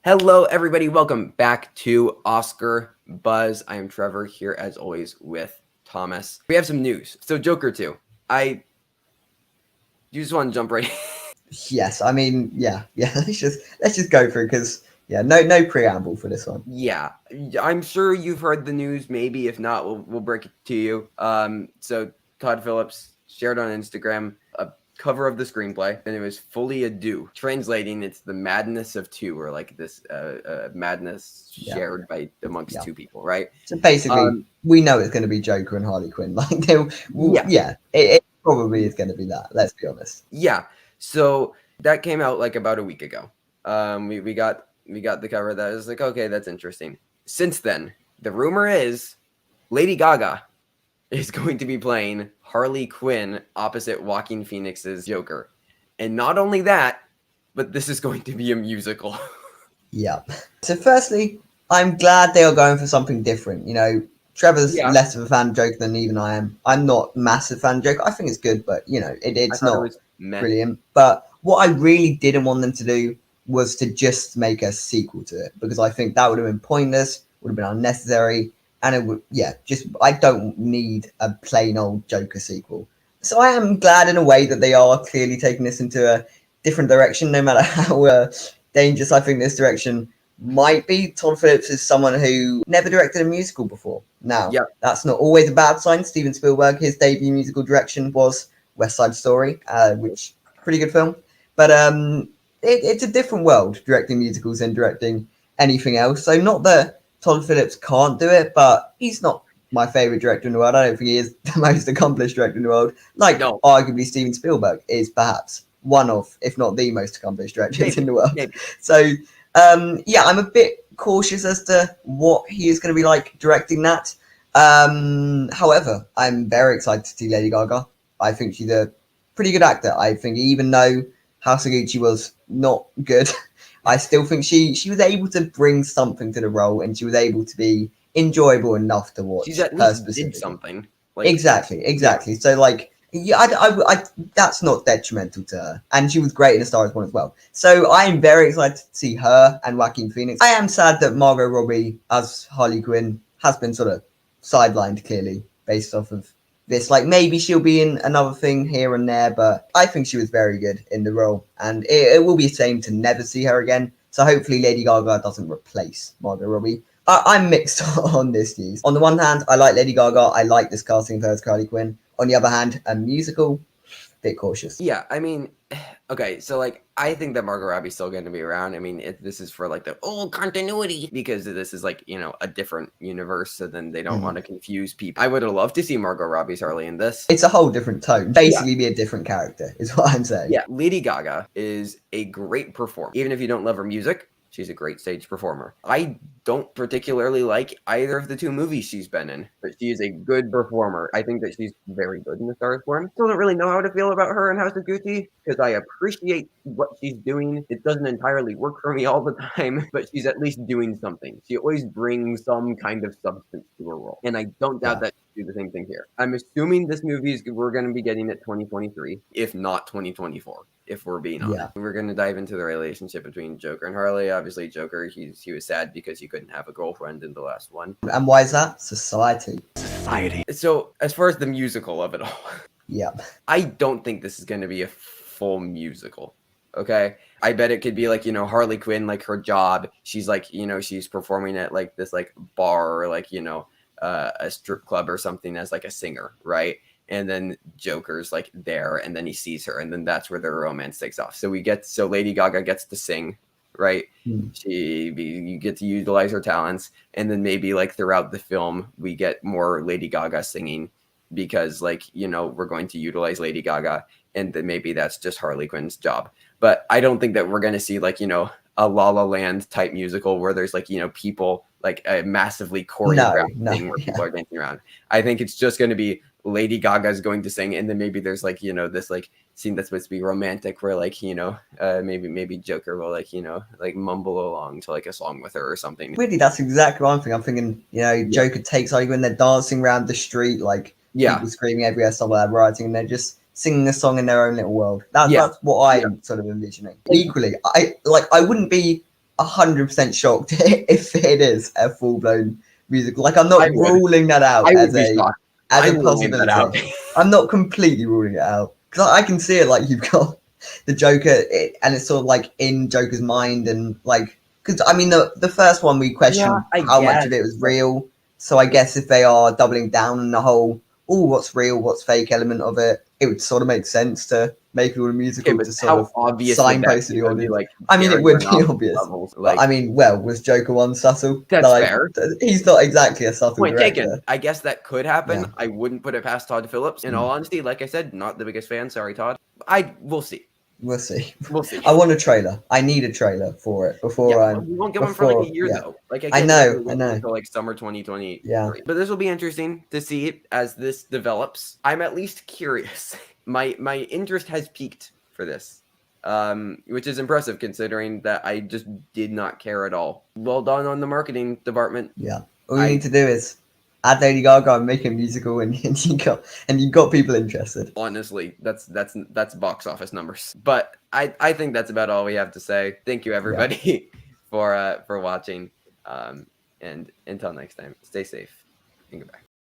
Hello, everybody. Welcome back to Oscar Buzz. I am Trevor here, as always, with Thomas. We have some news. So, Joker 2. You just want to jump right in? Yes, I mean, yeah. Let's just go through because no preamble for this one. Yeah, I'm sure you've heard the news. Maybe if not, we'll break it to you. So Todd Phillips shared on Instagram a cover of the screenplay, and it was fully a do. Translating, it's the madness of two, or like this madness shared by amongst two people, right? So basically, we know it's going to be Joker and Harley Quinn. It probably is going to be that. Let's be honest. Yeah. So that came out like about a week ago. We got the cover that was like, okay, that's interesting. Since then, the rumor is Lady Gaga is going to be playing Harley Quinn opposite Joaquin Phoenix's Joker. And not only that, but this is going to be a musical. Yeah. So firstly, I'm glad they are going for something different. You know, Trevor's less of a fan of Joker than even I am. I'm not a massive fan of Joker. I think it's good, but it's not brilliant. But what I really didn't want them to do was to just make a sequel to it, because I think that would have been pointless, would have been unnecessary, and it would, I don't need a plain old Joker sequel. So I am glad in a way that they are clearly taking this into a different direction, no matter how dangerous I think this direction might be. Todd Phillips is someone who never directed a musical before. Now, that's not always a bad sign. Steven Spielberg, his debut musical direction was West Side Story, which pretty good film. But it's a different world, directing musicals and directing anything else. So not that Todd Phillips can't do it, but he's not my favorite director in the world. I don't think he is the most accomplished director in the world. Arguably Steven Spielberg is perhaps one of, if not the most accomplished directors in the world. So, I'm a bit cautious as to what he is going to be like directing that. However, I'm very excited to see Lady Gaga. I think she's a pretty good actor. I think even though House of Gucci was not good, I still think she was able to bring something to the role, and she was able to be enjoyable enough to watch. She's at least did something. Exactly. Yeah. So I that's not detrimental to her, and she was great in A Star Is Born as well. So I am very excited to see her and Joaquin Phoenix. I am sad that Margot Robbie as Harley Quinn has been sort of sidelined, clearly based off of this. Like, maybe she'll be in another thing here and there, but I think she was very good in the role, and it will be a shame to never see her again. So hopefully Lady Gaga doesn't replace Margot Robbie. I'm mixed on this news. On the one hand, I like Lady Gaga. I like this casting of her as Harley Quinn. On the other hand, a musical, bit cautious. Yeah, I mean, okay, so like I think that Margot Robbie's still going to be around. I mean, this is for like the old continuity, because this is like, a different universe, so then they don't want to confuse people. I would have loved to see Margot Robbie's Harley in this. It's a whole different tone. Basically be a different character is what I'm saying. Yeah, Lady Gaga is a great performer. Even if you don't love her music, she's a great stage performer. I don't particularly like either of the two movies she's been in, but she is a good performer. I think that she's very good in The Star Is Born. Still don't really know how to feel about her in House of Gucci, because I appreciate what she's doing. It doesn't entirely work for me all the time, but she's at least doing something. She always brings some kind of substance to her role, and I don't doubt that she'll do the same thing here. I'm assuming this movie we're going to be getting it 2023, if not 2024. If we're being honest. We're going to dive into the relationship between Joker and Harley. Obviously, Joker, he was sad because he couldn't have a girlfriend in the last one. And why is that? Society. So, as far as the musical of it all, I don't think this is going to be a full musical. Okay? I bet it could be like, Harley Quinn, like her job. She's like, she's performing at like this like bar or like, a strip club or something as like a singer, right? And then Joker's like there, and then he sees her, and then that's where their romance takes off. So Lady Gaga gets to sing, right? You get to utilize her talents, and then maybe like throughout the film we get more Lady Gaga singing, because like we're going to utilize Lady Gaga, and then maybe that's just Harley Quinn's job. But I don't think that we're going to see like a La La Land type musical where there's like people like a massively choreographed thing where people are dancing around. I think it's just going to be Lady Gaga is going to sing, and then maybe there's like this like scene that's supposed to be romantic where like maybe Joker will like like mumble along to like a song with her or something. Really, that's exactly what I'm thinking. I'm thinking Joker takes Harley when they're dancing around the street, like people screaming everywhere, stuff like that, writing, and they're just singing a song in their own little world. That's what I'm sort of envisioning. Equally, I wouldn't be 100% shocked if it is a full-blown musical. Like, I'm not ruling that out as a possibility. I'm not completely ruling it out because I can see it. Like, you've got the Joker, and it's sort of like in Joker's mind, and like, because I mean, the first one we questioned how much of it was real. So I guess if they are doubling down on the whole, what's real, what's fake element of it, it would sort of make sense to make it a musical to sort of signpost to the audience. Like, I mean, it would be obvious. But I mean, was Joker 1 subtle? That's fair. He's not exactly a subtle director. Taken. I guess that could happen. Yeah. I wouldn't put it past Todd Phillips. In all honesty, like I said, not the biggest fan. Sorry, Todd. We'll see. We'll see. I want a trailer. I need a trailer for it before we won't get one for like a year though. Like I know. Until like summer 2020. Yeah. But this will be interesting to see as this develops. I'm at least curious. My interest has peaked for this, which is impressive considering that I just did not care at all. Well done on the marketing department. Yeah. All you need to do is add Lady Gaga and make a musical, and you got people interested. Honestly, that's box office numbers. But I think that's about all we have to say. Thank you everybody for watching. And until next time, stay safe and goodbye.